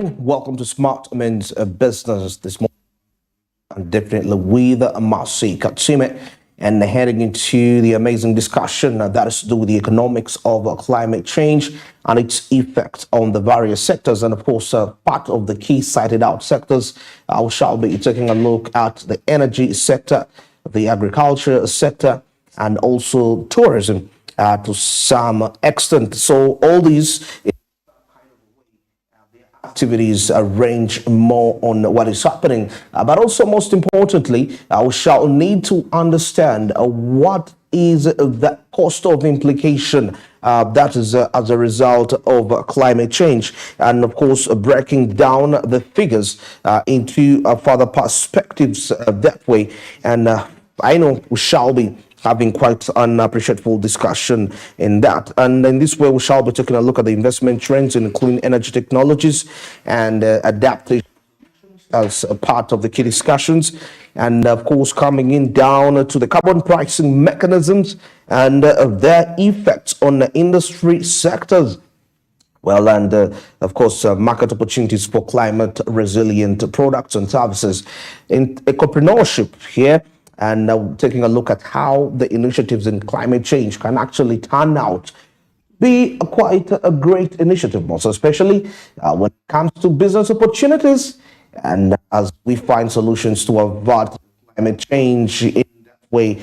morning. Welcome to Smart Men's Business this morning. And definitely with Marcy Katsime and heading into the amazing discussion that is to do with the economics of climate change and its effect on the various sectors. And of course, part of the key cited out sectors, we shall be taking a look at the energy sector, the agriculture sector, and also tourism to some extent. So all these activities range more on what is happening, but also most importantly, we shall need to understand what is the cost of implication that is as a result of climate change, and of course breaking down the figures into further perspectives that way. And I know we shall be having quite an appreciable discussion in that. And in this way, we shall be taking a look at the investment trends in clean energy technologies and adaptation as a part of the key discussions. And of course, coming in down to the carbon pricing mechanisms and their effects on the industry sectors. Well, and of course, market opportunities for climate resilient products and services in ecopreneurship here. And taking a look at how the initiatives in climate change can actually turn out be quite a great initiative, also especially when it comes to business opportunities, and as we find solutions to avert climate change in that way,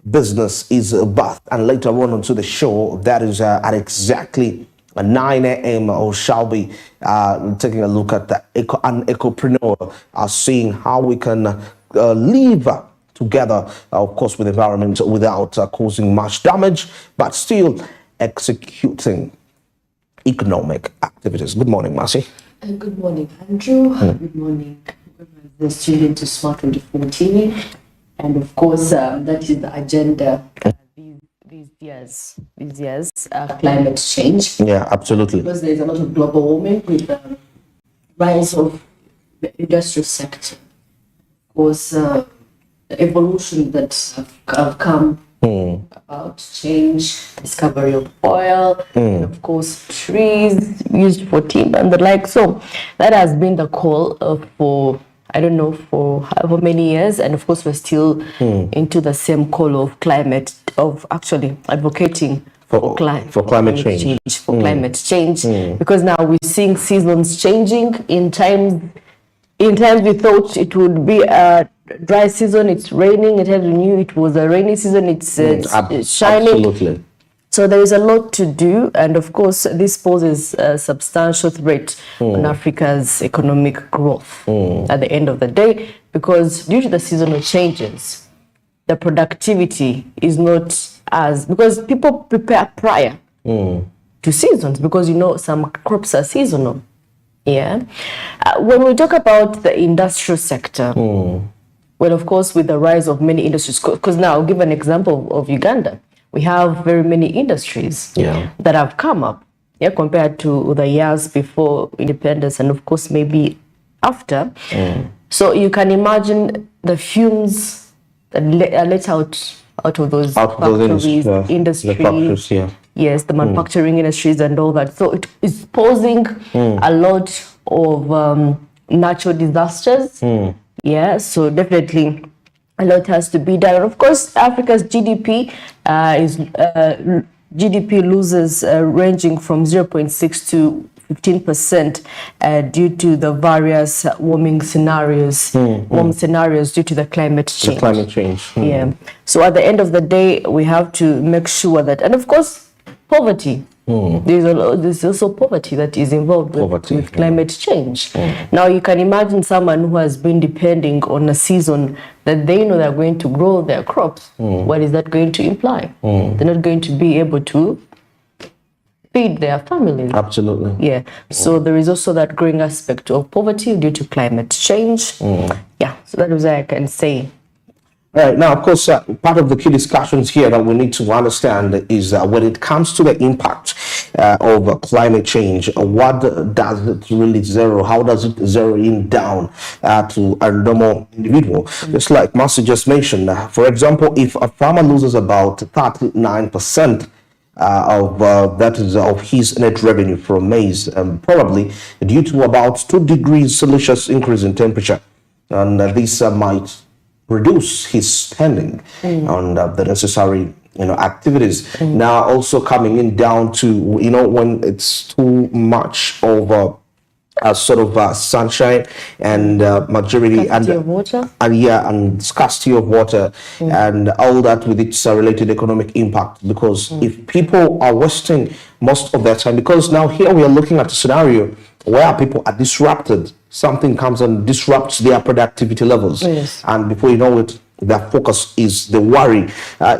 business is birthed. And later on onto the show, that is at exactly 9 a.m. or shall be taking a look at an ecopreneur, seeing how we can live together, of course, with the environment without causing much damage, but still executing economic activities. Good morning, Marcy. Good morning, Andrew. Good morning, the student to Smart 24 TV. And of course, that is the agenda these years, climate change. Yeah, absolutely. Because there's a lot of global warming with the rise of the industrial sector. Of course, the evolution that have come about change, discovery of oil, and of course trees used for timber and the like. So that has been the call for, I don't know, for however many years, and of course we're still into the same call of climate, of actually advocating for climate change, climate change, because now we're seeing seasons changing. In times we thought it would be a dry season, it's raining. At times we knew it was a rainy season, it's shining. Absolutely. So there is a lot to do, and of course this poses a substantial threat on Africa's economic growth at the end of the day, because due to the seasonal changes, the productivity is not as, because people prepare prior to seasons, because you know some crops are seasonal. Yeah. When we talk about the industrial sector, well, of course, with the rise of many industries, because now, I'll give an example of Uganda. We have very many industries that have come up, compared to the years before independence, and of course, maybe after. So you can imagine the fumes that are let out of those factories, industries. Yes, the manufacturing industries and all that. So it is posing a lot of natural disasters. So definitely a lot has to be done. And of course, Africa's GDP loses ranging from 0.6 to 15% due to the various warming scenarios, due to the climate change. So at the end of the day, we have to make sure that, and of course, poverty. There's also poverty that is involved with climate change. Now you can imagine someone who has been depending on a season that they know they're going to grow their crops. What is that going to imply? They're not going to be able to feed their families. Absolutely. So there is also that growing aspect of poverty due to climate change. So that is what I can say. Right. Now, of course, part of the key discussions here that we need to understand is when it comes to the impact of climate change, what does it really zero? How does it zero in down to a normal individual? Just like Marcy just mentioned, for example, if a farmer loses about 39% of his net revenue from maize, probably due to about 2 degrees Celsius increase in temperature, and this might reduce his spending on the necessary activities. Now also coming in down to when it's too much of a sort of sunshine and majority Scarcity of water. and scarcity of water and all that with its related economic impact, because if people are wasting most of their time, because now here we are looking at a scenario where people are disrupted, something comes and disrupts their productivity levels, Yes. and before you know it, their focus is, the worry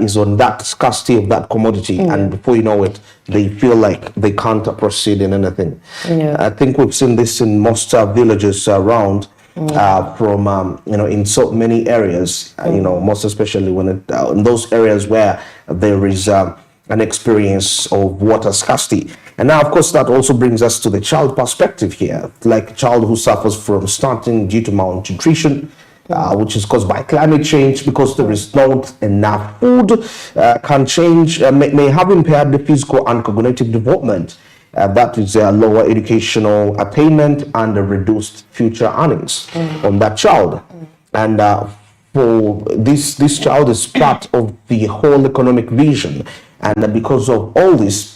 is on that scarcity of that commodity, and before you know it, they feel like they can't proceed in anything. I think we've seen this in most villages around, from in so many areas, most especially when in those areas where there is an experience of water scarcity. And now, of course, that also brings us to the child perspective here, like a child who suffers from stunting due to malnutrition, which is caused by climate change, because there is not enough food, can change, may have impaired the physical and cognitive development. That is lower educational attainment and reduced future earnings on that child. And for this child is part of the whole economic vision. And because of all this,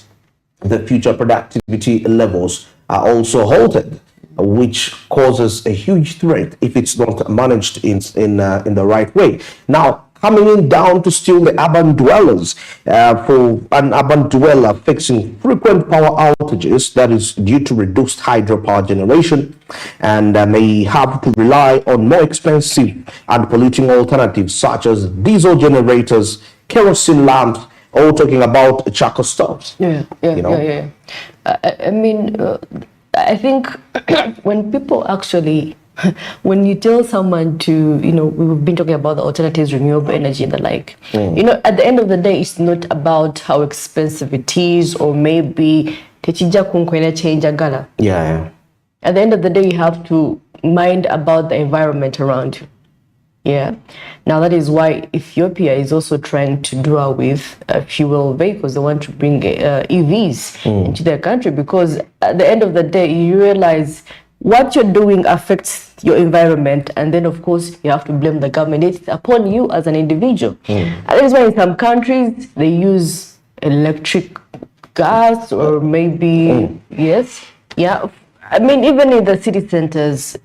the future productivity levels are also halted, which causes a huge threat if it's not managed in the right way. Now, coming in down to still the urban dwellers, for an urban dweller facing frequent power outages, that is due to reduced hydropower generation, and may have to rely on more expensive and polluting alternatives such as diesel generators, kerosene lamps, or talking about charcoal stoves. I mean, I think when people actually, when you tell someone to, we've been talking about the alternatives, renewable energy and the like, at the end of the day, it's not about how expensive it is, or maybe techija kunkwena change agala. Yeah. At the end of the day, you have to mind about the environment around you. Yeah. Now that is why Ethiopia is also trying to do away with fuel vehicles. They want to bring EVs into their country, because at the end of the day, you realize what you're doing affects your environment, and then of course you have to blame the government. It's upon you as an individual. And that is why in some countries they use electric gas, or maybe I mean, even in the city centers.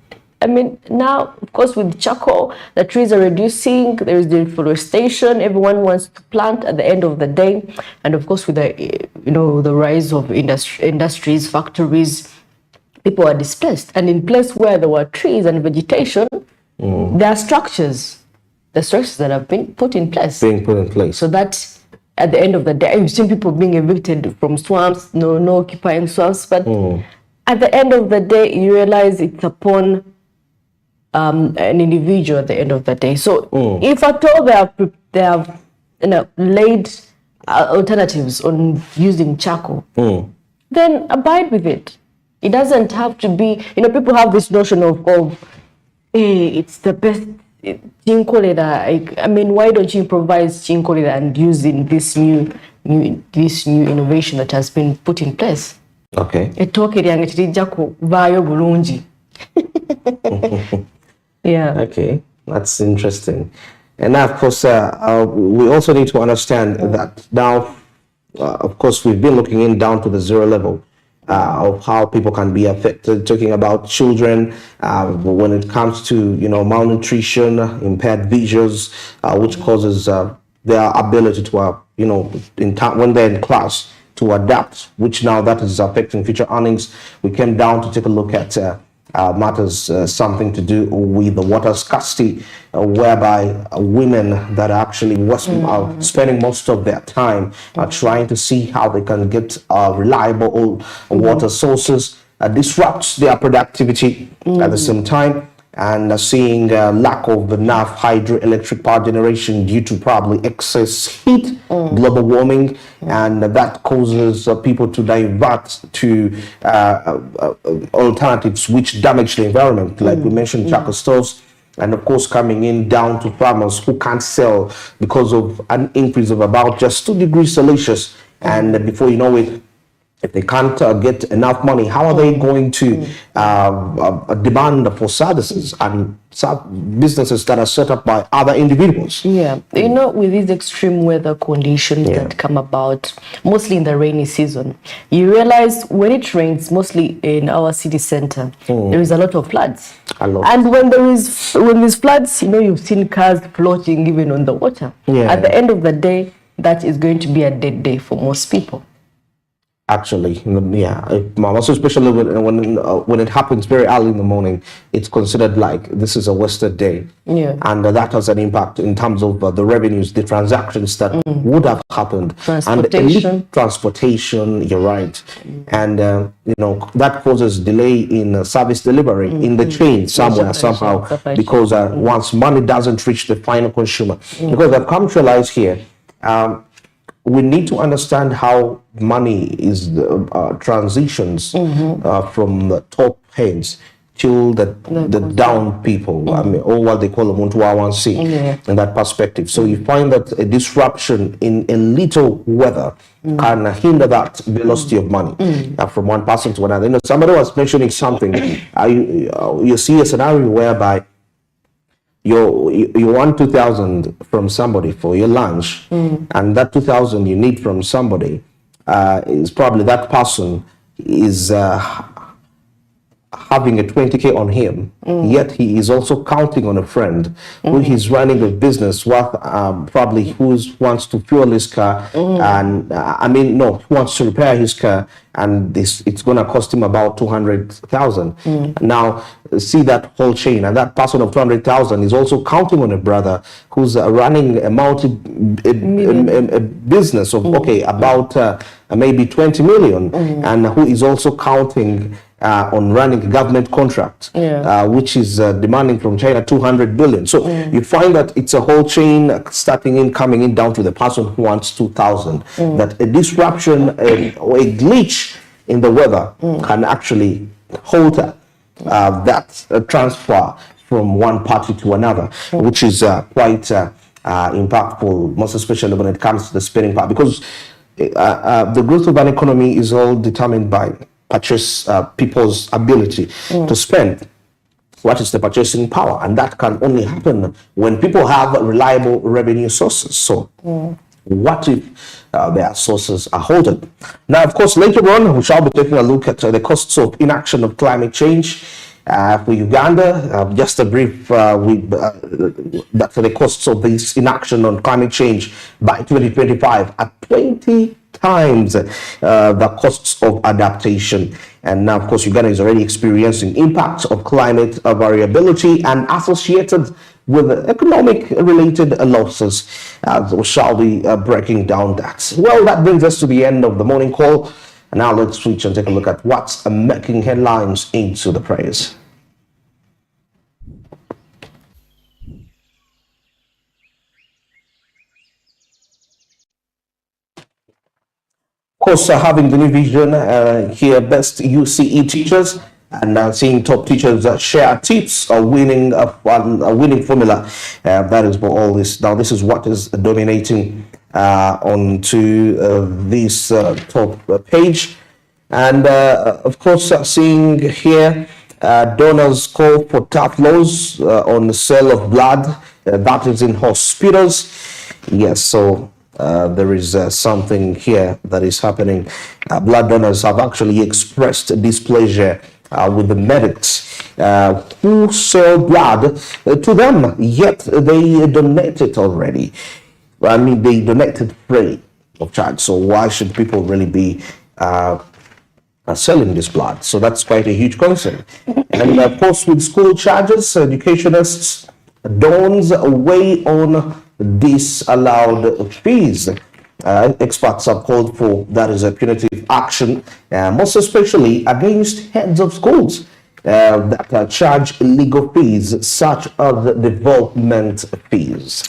I mean, now, of course, with charcoal, the trees are reducing, there is deforestation, everyone wants to plant at the end of the day. And of course, with the, the rise of industries, factories, people are displaced. And in place where there were trees and vegetation, there are structures, the structures that have been put in place. So that at the end of the day, you've seen people being evicted from swamps, no occupying swamps. But at the end of the day, you realize it's upon an individual at the end of the day. So if at all they have laid alternatives on using charcoal, then abide with it. It doesn't have to be, people have this notion of hey, it's the best chinko leather. I mean, why don't you improvise chinko leather and use in this new innovation that has been put in place? Okay. Yeah. Okay, that's interesting. And now, of course, we also need to understand that now, of course, we've been looking in down to the zero level of how people can be affected, talking about children when it comes to, malnutrition, impaired visions, which causes their ability to, when they're in class, to adapt, which now that is affecting future earnings. We came down to take a look at matters something to do with the water scarcity, whereby women that are actually are spending most of their time trying to see how they can get reliable water sources, disrupts their productivity at the same time, and seeing lack of enough hydroelectric power generation due to probably excess heat, global warming, and that causes people to divert to alternatives which damage the environment, like we mentioned, charcoal stoves, and of course coming in down to farmers who can't sell because of an increase of about just 2 degrees Celsius And before you know it, if they can't get enough money, how are they going to demand for services and businesses that are set up by other individuals? Yeah, you know, with these extreme weather conditions that come about, mostly in the rainy season, you realize when it rains, mostly in our city center, there is a lot of floods. And when there's floods, you know, you've seen cars floating even on the water. At the end of the day, that is going to be a dead day for most people. Actually, also especially when it happens very early in the morning, it's considered like this is a wasted day, and that has an impact in terms of the revenues, the transactions that would have happened, transportation. You're right, and you know, that causes delay in service delivery in the chain somehow, because once money doesn't reach the final consumer, because I've come to realize here. We need to understand how money is transitions from the top heads to the down people. I mean, or what they call a Muntu in that perspective. So you find that a disruption in a little weather can hinder that velocity of money from one person to another. You know, somebody was mentioning something. You see a scenario whereby you want 2,000 from somebody for your lunch, and that 2,000 you need from somebody is probably that person is having a 20K on him, yet he is also counting on a friend who he's running a business worth probably who wants to fuel his car and who wants to repair his car, and it's going to cost him about 200,000. Now see that whole chain, and that person of 200,000 is also counting on a brother who's running a business of about maybe 20 million, and who is also counting on running a government contract, which is demanding from China 200 billion. So you find that it's a whole chain starting in, coming in, down to the person who wants 2,000. That a disruption or a glitch in the weather can actually alter that transfer from one party to another, which is quite impactful, most especially when it comes to the spending part, because the growth of an economy is all determined by people's ability to spend. What is the purchasing power? And that can only happen when people have reliable revenue sources. So what if their sources are halted? Now, of course, later on, we shall be taking a look at the costs of inaction of climate change. For Uganda, just a brief, that the costs of this inaction on climate change by 2025 are 20 times the costs of adaptation. And now, of course, Uganda is already experiencing impacts of climate variability and associated with economic-related losses. We shall be breaking down that. Well, that brings us to the end of the morning call. And now let's switch and take a look at what's making headlines into the press. Of course, having the new vision here, best UCE teachers, and seeing top teachers share tips of winning a winning formula. That is for all this. Now, this is what is dominating onto this top page. And of course, seeing here donors call for tough laws on the sale of blood. That is in hospitals. Yes, so there is something here that is happening. Blood donors have actually expressed displeasure with the medics who sell blood to them, yet they donate it already. I mean, they donated free of charge. So why should people really be selling this blood? So that's quite a huge concern. And of course, with school charges, educationists don't weigh on disallowed fees. Experts have called for that is a punitive action, most especially against heads of schools that charge illegal fees such as development fees.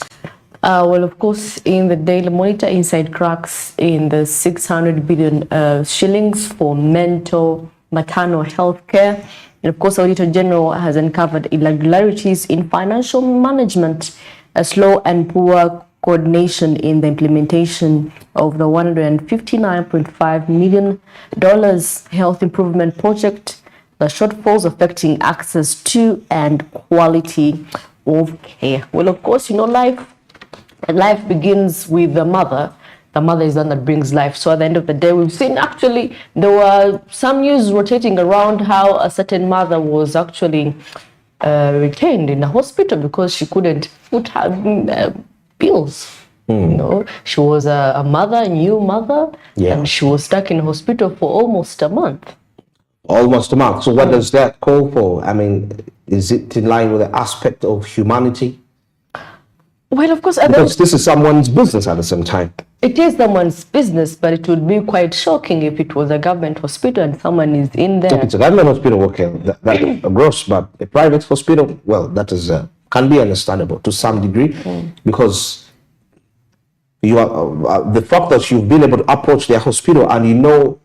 Well, of course, in the Daily Monitor, inside cracks in the 600 billion shillings for maternal health care. And of course, Auditor General has uncovered irregularities in financial management, slow and poor coordination in the implementation of the $159.5 million health improvement project, the shortfalls affecting access to and quality of care. Well, of course, life begins with the mother. The mother is the one that brings life. So at the end of the day, we've seen actually there were some news rotating around how a certain mother was actually retained in a hospital because she couldn't foot her bills. She was a new mother, and she was stuck in hospital for almost a month. Almost a month. So what does that call for? I mean, is it in line with the aspect of humanity? Well, of course, because this is someone's business at the same time. It is someone's business, but it would be quite shocking if it was a government hospital and someone is in there. If it's a government hospital, okay, that's gross, but a private hospital, well, that is can be understandable to some degree, because you are the fact that you've been able to approach their hospital and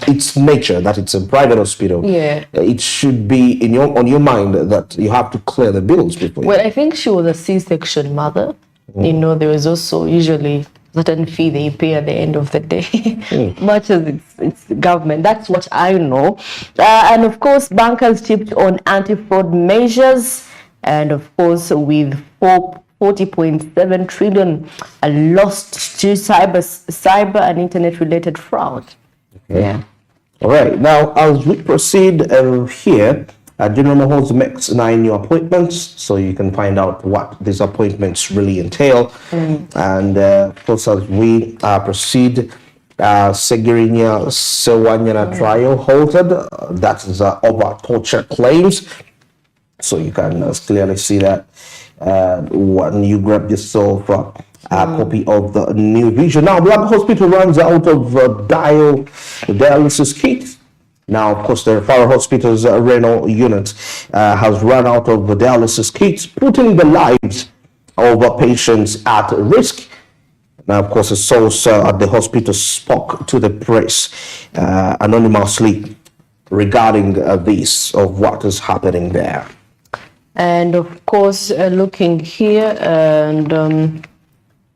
its nature, that it's a private hospital. It should be on your mind that you have to clear the bills before. Well, I think she was a C-section mother. There is also usually certain fee they pay at the end of the day, much as it's government. That's what I know. And of course, bankers tipped on anti-fraud measures, and of course, with 40.7 trillion lost to cyber and internet-related fraud. Yeah. All right. Now, as we proceed here, General Mahals makes 9 new appointments, so you can find out what these appointments really entail. And of course, as we proceed, Segirinya Sewanyana trial halted. That is over torture claims. So you can clearly see that when you grab yourself a copy of the new vision. Now, Black Hospital runs out of dialysis kits. Now, of course, the Referral Hospital's renal unit has run out of dialysis kits, putting the lives of patients at risk. Now, of course, a source at the hospital spoke to the press anonymously regarding this, of what is happening there. And of course, looking here, and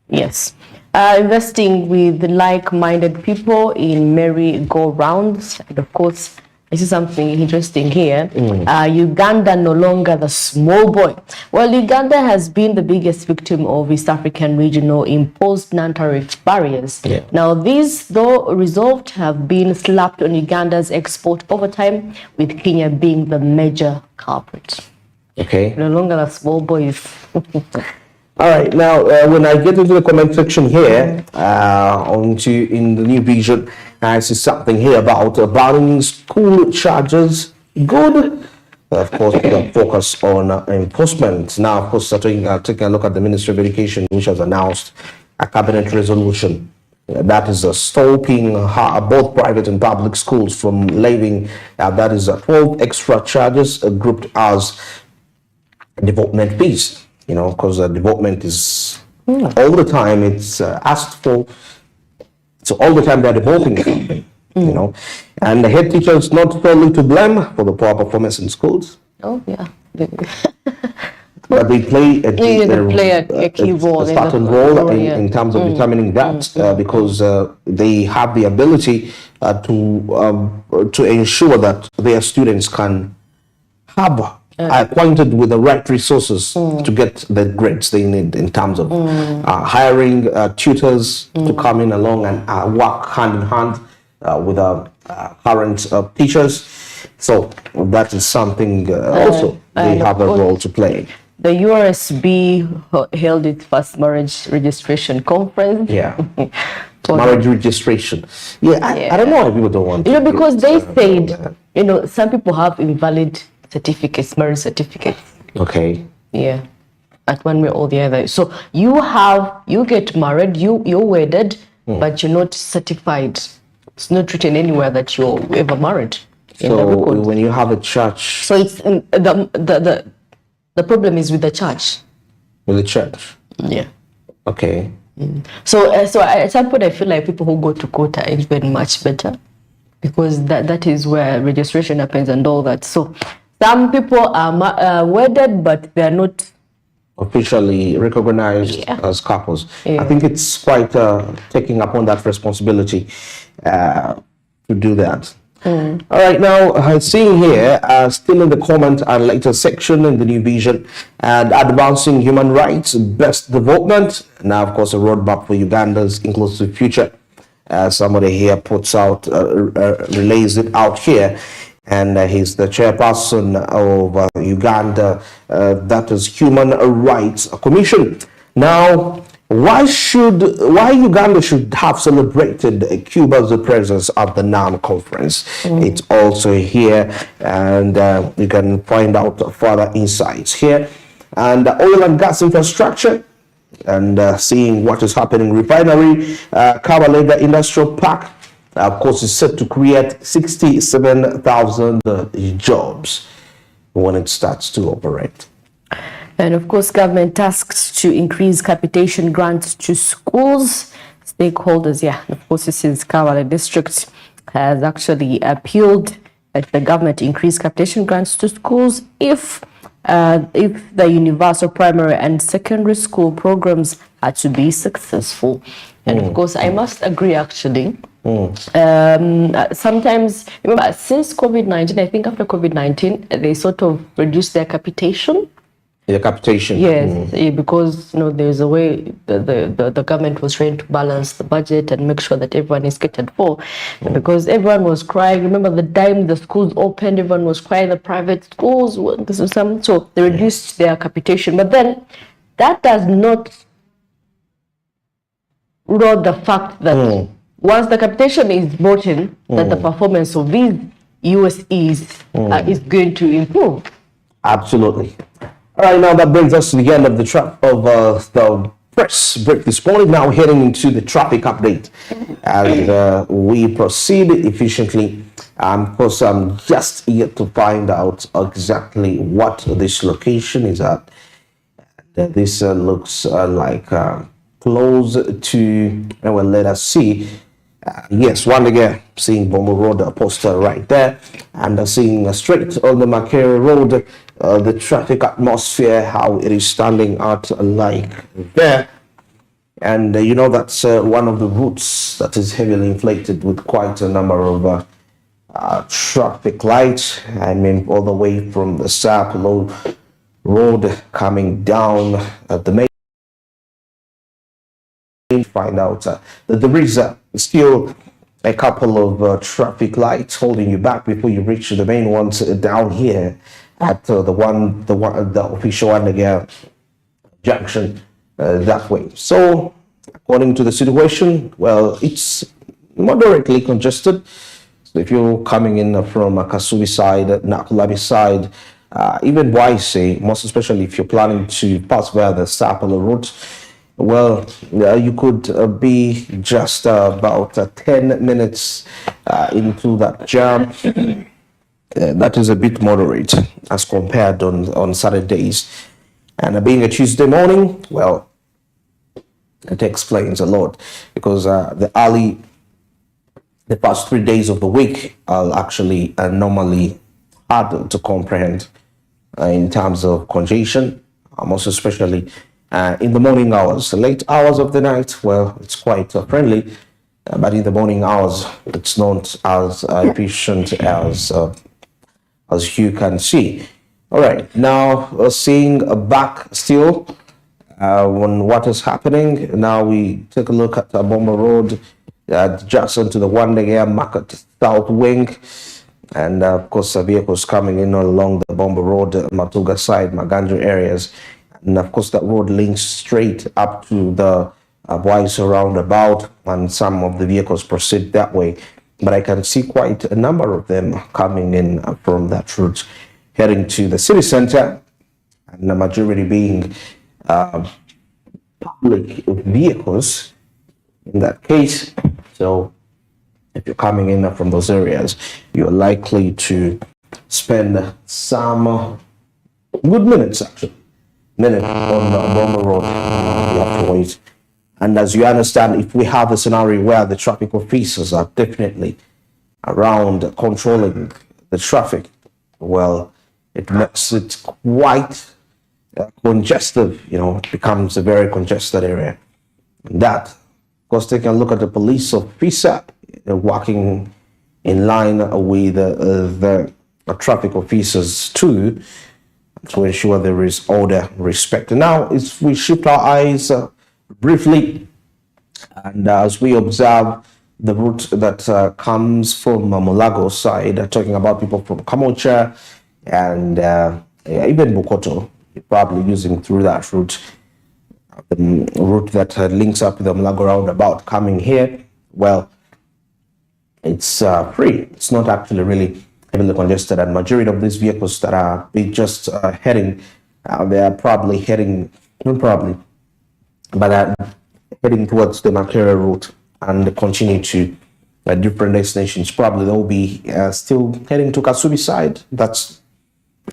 yes, investing with like-minded people in merry-go-rounds. And of course, I see something interesting here. Uganda no longer the small boy. Well, Uganda has been the biggest victim of East African regional imposed non-tariff barriers. Now, these, though resolved, have been slapped on Uganda's export over time, with Kenya being the major culprit. Okay. No longer the small boys. All right. Now, when I get into the comment section here, in the new vision, I see something here about banning school charges. Good. Of course, focus on enforcement. Now, of course, taking a look at the Ministry of Education, which has announced a cabinet resolution that is stopping both private and public schools from levying, that is 12 extra charges grouped as development fees. Because development is all the time, it's asked for. So all the time they're developing something, And the head teacher is not solely to blame for the poor performance in schools. Oh, yeah. But they play a key role, a certain role in terms of determining that, because they have the ability to ensure that their students can have acquainted with the right resources to get the grades they need, in terms of hiring tutors to come in along and work hand in hand with current teachers. So that is something also they have a role to play. The URSB held its first marriage registration conference. Marriage registration. I don't know why people don't want to. Because they said, some people have invalid certificates, marriage certificates. Okay. Yeah. At one way or the other. So you get married, you're wedded, but you're not certified. It's not written anywhere that you're ever married. So when you have a church. So it's the problem is with the church. With the church. Yeah. Okay. So at some point I feel like people who go to court are even much better, because that is where registration happens and all that. So some people are wedded, but they're not officially recognized as couples. I think it's quite taking upon that responsibility to do that. All right, now seeing here, still in the comment and later section in the new vision, and advancing human rights, best development. Now, of course, a roadmap for Uganda's inclusive future. Somebody here puts out, relays it out here, and he's the chairperson of Uganda, that is Human Rights Commission. Now, why Uganda should have celebrated Cuba's presence at the NAM conference? It's also here, and you can find out further insights here. And oil and gas infrastructure, and seeing what is happening. Refinery, Kabalega Industrial Park, of course, is set to create 67,000 jobs when it starts to operate. And of course, government tasks to increase capitation grants to schools. Stakeholders, of course, this is Kabalega District, has actually appealed that the government increase capitation grants to schools if the universal primary and secondary school programs are to be successful. And of course, I must agree, actually. Sometimes, remember, since COVID-19, I think after COVID-19, they sort of reduced their capitation. The capitation. Yes, because there's a way the government was trying to balance the budget and make sure that everyone is catered for. Because everyone was crying. Remember the time the schools opened, everyone was crying. The private schools, so they reduced their capitation. But then that does not rule the fact that once the capitation is brought in, that the performance of these USEs is going to improve. Absolutely. All right, now that brings us to the end of the the press break this morning. Now heading into the traffic update as we proceed efficiently. Of course, I'm just yet to find out exactly what this location is at. This looks like close to, well, let us see. Yes, one again, seeing Bombo Road poster right there, and seeing straight on the Makere Road, the traffic atmosphere, how it is standing out like there. And that's one of the routes that is heavily inflated with quite a number of traffic lights. I mean, all the way from the Sapelo Road coming down the main. Find out that there is still a couple of traffic lights holding you back before you reach the main ones down here at the official Wandagea junction that way. So according to the situation, well, it's moderately congested. So if you're coming in from Kasubi side, Nakulabi side, even Waise, most especially if you're planning to pass via the Sapelo route, well, you could be just about 10 minutes into that jam. That is a bit moderate as compared on Saturdays. And being a Tuesday morning, well, it explains a lot, because the past 3 days of the week are actually normally hard to comprehend in terms of congestion, most especially in the morning hours. The late hours of the night, well, it's quite friendly, but in the morning hours, it's not as efficient as you can see. All right, now seeing back still on what is happening. Now we take a look at Bomba Road, Jackson to the Wandagea Market South Wing, and of course vehicles coming in along the Bomba Road, Matuga side, Maganjo areas. And of course, that road links straight up to the Wise roundabout, and some of the vehicles proceed that way. But I can see quite a number of them coming in from that route, heading to the city center, and the majority being public vehicles in that case. So if you're coming in from those areas, you're likely to spend some good minutes, actually. Minute on Bomba Road. You have to wait. And as you understand, if we have a scenario where the traffic officers are definitely around controlling the traffic, well, it makes it quite congestive, it becomes a very congested area. And that, of course, taking a look at the police officer working in line with the traffic officers too, to ensure there is order, respect. And now, if we shift our eyes briefly, and as we observe the route that comes from Mulago side, talking about people from Kamocha and even Bukoto, probably using through that route, the route that links up with the Mulago roundabout coming here, well, it's free. It's not actually really heavily congested, and majority of these vehicles that are just heading, they are probably heading, not probably, but heading towards the Makere route and continue to different destinations. Probably they'll be still heading to Kasubi side. That's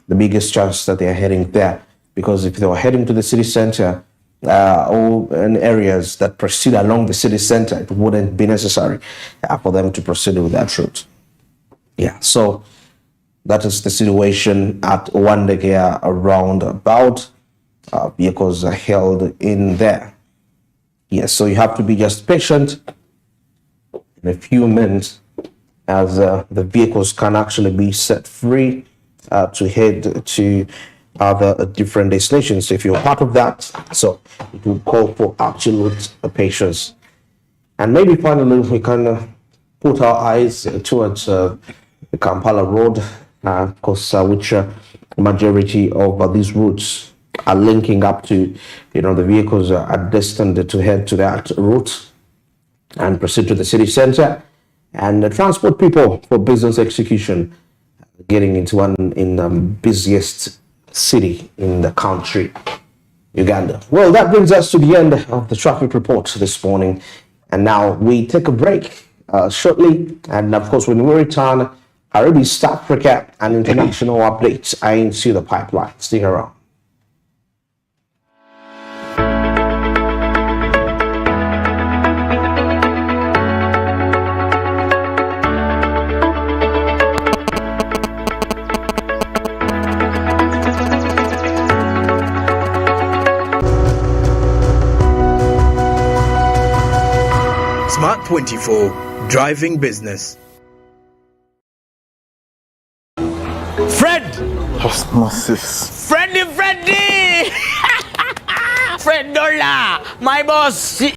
the biggest chance that they are heading there, because if they were heading to the city center or in areas that proceed along the city center, it wouldn't be necessary for them to proceed with that route. Yeah, so that is the situation at Wandegea around about. Vehicles are held in there. Yes, so you have to be just patient. In a few minutes, as the vehicles can actually be set free to head to other different destinations. So if you're part of that, so it will call for absolute patience. And maybe finally we can put our eyes towards the Kampala road, of course, which majority of these routes are linking up to, the vehicles are destined to head to that route and proceed to the city center, and transport people for business execution, getting into one in the busiest city in the country, Uganda. Well, that brings us to the end of the traffic report this morning, and now we take a break shortly, and of course when we return, Caribbean, East Africa and international updates are into the pipeline. Stick around. Smart 24, driving business. Fred! Osmosis. Freddy! Fred Dollar! My boss!